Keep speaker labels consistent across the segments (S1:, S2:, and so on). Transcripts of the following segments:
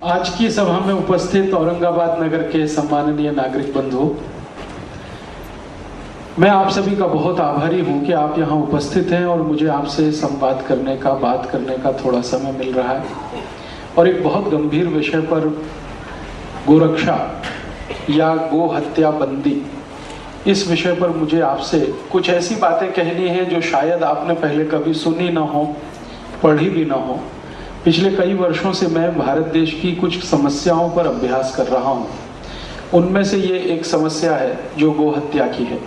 S1: आज की सभा में उपस्थित औरंगाबाद नगर के सम्माननीय नागरिक बंधु, मैं आप सभी का बहुत आभारी हूं कि आप यहां उपस्थित हैं और मुझे आपसे संवाद करने का, बात करने का थोड़ा समय मिल रहा है। और एक बहुत गंभीर विषय पर, गोरक्षा या गो हत्या बंदी, इस विषय पर मुझे आपसे कुछ ऐसी बातें कहनी है जो शायद आपने पहले कभी सुनी ना हो, पढ़ी भी ना हो। पिछले कई वर्षों से मैं भारत देश की कुछ समस्याओं पर अभ्यास कर रहा हूँ। उनमें से ये एक समस्या है जो गोहत्या की है।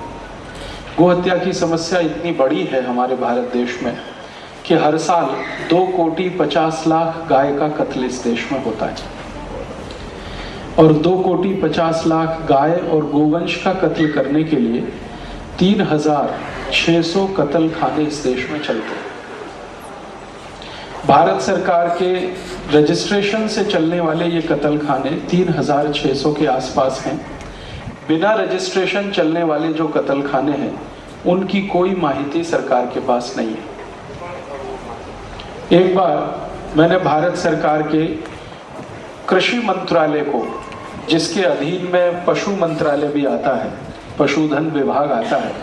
S1: गोहत्या की समस्या इतनी बड़ी है हमारे भारत देश में कि हर साल 2,50,00,000 गाय का कत्ल इस देश में होता है। और 2,50,00,000 गाय और गोवंश का कत्ल करने के लिए 3,600 कत्ल खाने इस देश में चलते हैं। भारत सरकार के रजिस्ट्रेशन से चलने वाले ये कत्ल खाने 3,600 के आसपास हैं। बिना रजिस्ट्रेशन चलने वाले जो कत्ल खाने हैं उनकी कोई माहिती सरकार के पास नहीं है। एक बार मैंने भारत सरकार के कृषि मंत्रालय को, जिसके अधीन में पशु मंत्रालय भी आता है, पशुधन विभाग आता है,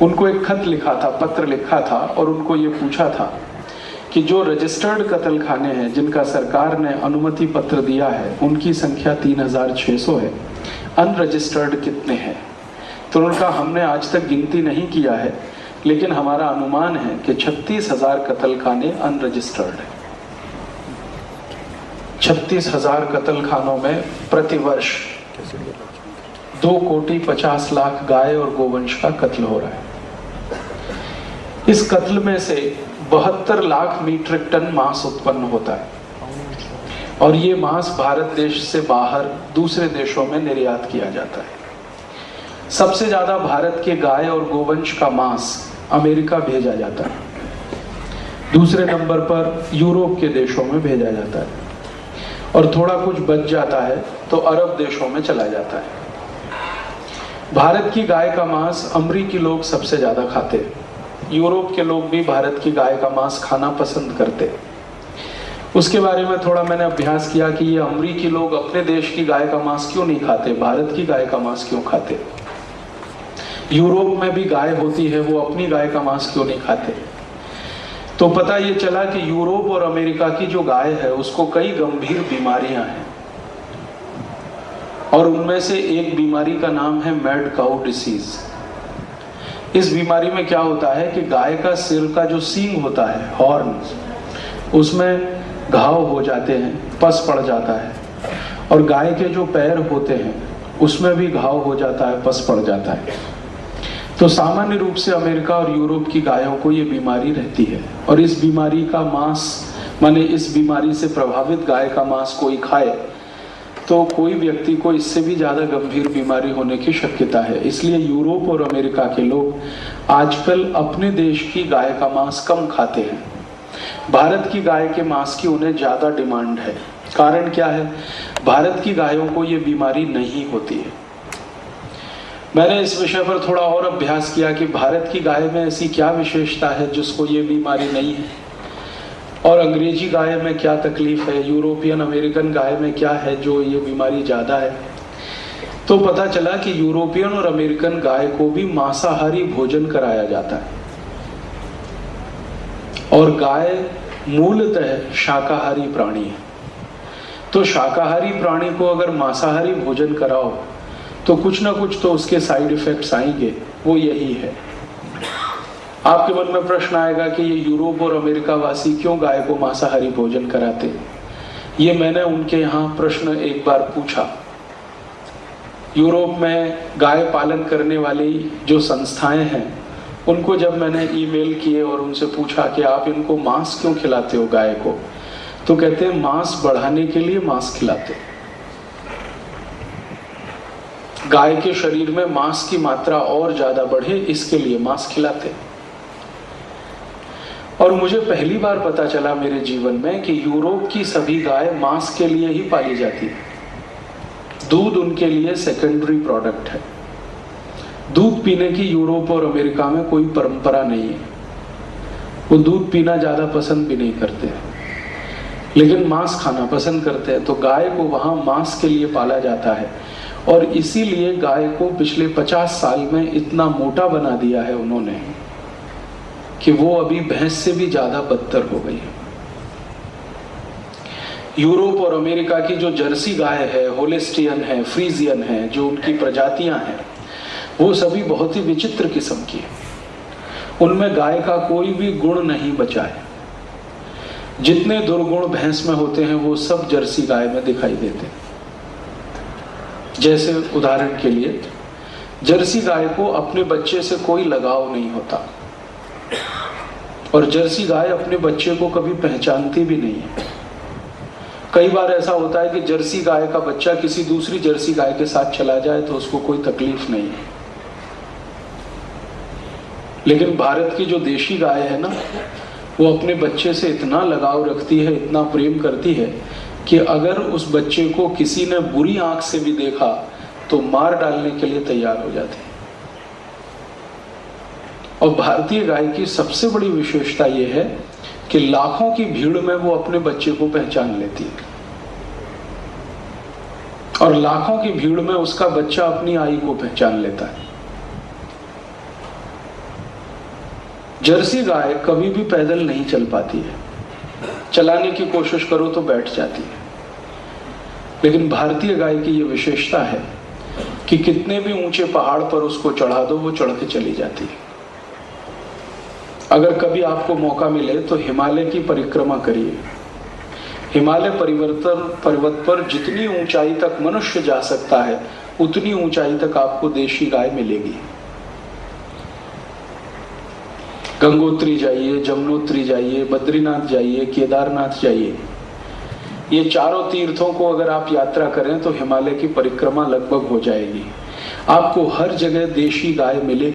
S1: उनको एक खत लिखा था, पत्र लिखा था और उनको ये पूछा था कि जो रजिस्टर्ड कत्ल खाने हैं, जिनका सरकार ने अनुमति पत्र दिया है, उनकी संख्या 3,600 है, अनरजिस्टर्ड कितने हैं। तो उनका हमने आज तक गिनती नहीं किया है, लेकिन हमारा अनुमान है कि 36,000 कत्ल खाने अनरजिस्टर्ड है। 36,000 कत्ल खानों में प्रतिवर्ष 2,50,00,000 गाय और गोवंश का कत्ल हो रहा है। इस कत्ल में से 72 लाख मीट्रिक टन मांस उत्पन्न होता है और ये मांस भारत देश से बाहर दूसरे देशों में निर्यात किया जाता है। सबसे ज्यादा भारत के गाय और गोवंश का मांस अमेरिका भेजा जाता है। दूसरे नंबर पर यूरोप के देशों में भेजा जाता है और थोड़ा कुछ बच जाता है तो अरब देशों में चला जाता है। भारत की गाय का मांस अमरीकी लोग सबसे ज्यादा खाते हैं। यूरोप के लोग भी भारत की गाय का मांस खाना पसंद करते। उसके बारे में थोड़ा मैंने अभ्यास किया कि ये अमरीकी लोग अपने देश की गाय का मांस क्यों नहीं खाते, भारत की गाय का मांस क्यों खाते। यूरोप में भी गाय होती है, वो अपनी गाय का मांस क्यों नहीं खाते। तो पता ये चला कि यूरोप और अमेरिका की जो गाय है उसको कई गंभीर बीमारियां हैं और उनमें से एक बीमारी का नाम है मैड काउ डिसीज। इस बीमारी में क्या होता है कि गाय का सिर का जो सींग होता है, हॉर्न, उसमें घाव हो जाते हैं, पस पड़ जाता है। और गाय के जो पैर होते हैं उसमें भी घाव हो जाता है, पस पड़ जाता है। तो सामान्य रूप से अमेरिका और यूरोप की गायों को ये बीमारी रहती है और इस बीमारी का मांस, माने इस बीमारी से प्रभावित गाय का मांस कोई खाए तो कोई व्यक्ति को इससे भी ज्यादा गंभीर बीमारी होने की शक्यता है। इसलिए यूरोप और अमेरिका के लोग आजकल अपने देश की गाय का मांस कम खाते हैं। भारत की गाय के मांस की उन्हें ज्यादा डिमांड है। कारण क्या है? भारत की गायों को ये बीमारी नहीं होती है। मैंने इस विषय पर थोड़ा और अभ्यास किया कि भारत की गाय में ऐसी क्या विशेषता है जिसको ये बीमारी नहीं है, और अंग्रेजी गाय में क्या तकलीफ है, यूरोपियन अमेरिकन गाय में क्या है जो ये बीमारी ज्यादा है। तो पता चला कि यूरोपियन और अमेरिकन गाय को भी मांसाहारी भोजन कराया जाता है और गाय मूलतः शाकाहारी प्राणी है। तो शाकाहारी प्राणी को अगर मांसाहारी भोजन कराओ तो कुछ ना कुछ तो उसके साइड इफेक्ट्स आएंगे। वो यही है। आपके मन में प्रश्न आएगा कि ये यूरोप और अमेरिका वासी क्यों गाय को मांसाहारी भोजन कराते। ये मैंने उनके यहाँ प्रश्न एक बार पूछा। यूरोप में गाय पालन करने वाली जो संस्थाएं हैं उनको जब मैंने ईमेल किए और उनसे पूछा कि आप इनको मांस क्यों खिलाते हो गाय को, तो कहते हैं मांस बढ़ाने के लिए मांस खिलाते। गाय के शरीर में मांस की मात्रा और ज्यादा बढ़े इसके लिए मांस खिलाते। और मुझे पहली बार पता चला मेरे जीवन में कि यूरोप की सभी गाय मांस के लिए ही पाली जाती है। दूध उनके लिए सेकेंडरी प्रोडक्ट है। दूध पीने की यूरोप और अमेरिका में कोई परंपरा नहीं है। वो दूध पीना ज्यादा पसंद भी नहीं करते। लेकिन मांस खाना पसंद करते हैं, तो गाय को वहां मांस के लिए पाला जाता है। और इसीलिए गाय को पिछले 50 साल में इतना मोटा बना दिया है उन्होंने कि वो अभी भैंस से भी ज्यादा बदतर हो गई है। यूरोप और अमेरिका की जो जर्सी गाय है, होलिस्टियन है, फ्रीजियन है, जो उनकी प्रजातियां हैं, वो सभी बहुत ही विचित्र किस्म की है। उनमें गाय का कोई भी गुण नहीं बचा है। जितने दुर्गुण भैंस में होते हैं वो सब जर्सी गाय में दिखाई देते हैं। जैसे उदाहरण के लिए, जर्सी गाय को अपने बच्चे से कोई लगाव नहीं होता और जर्सी गाय अपने बच्चे को कभी पहचानती भी नहीं है। कई बार ऐसा होता है कि जर्सी गाय का बच्चा किसी दूसरी जर्सी गाय के साथ चला जाए तो उसको कोई तकलीफ नहीं है। लेकिन भारत की जो देशी गाय है ना, वो अपने बच्चे से इतना लगाव रखती है, इतना प्रेम करती है कि अगर उस बच्चे को किसी ने बुरी आंख से भी देखा तो मार डालने के लिए तैयार हो जाती है। और भारतीय गाय की सबसे बड़ी विशेषता यह है कि लाखों की भीड़ में वो अपने बच्चे को पहचान लेती है और लाखों की भीड़ में उसका बच्चा अपनी आई को पहचान लेता है। जर्सी गाय कभी भी पैदल नहीं चल पाती है, चलाने की कोशिश करो तो बैठ जाती है। लेकिन भारतीय गाय की यह विशेषता है कि कितने भी ऊंचे पहाड़ पर उसको चढ़ा दो, वो चढ़ के चली जाती है। अगर कभी आपको मौका मिले तो हिमालय की परिक्रमा करिए। हिमालय पर्वत पर जितनी ऊंचाई तक मनुष्य जा सकता है, उतनी ऊंचाई तक आपको देशी गाय मिलेगी। गंगोत्री जाइए, जमुनोत्री जाइए, बद्रीनाथ जाइए, केदारनाथ जाइए, ये चारों तीर्थों को अगर आप यात्रा करें तो हिमालय की परिक्रमा लगभग हो जाएगी। आपको हर जगह देशी गाय मिलेगी।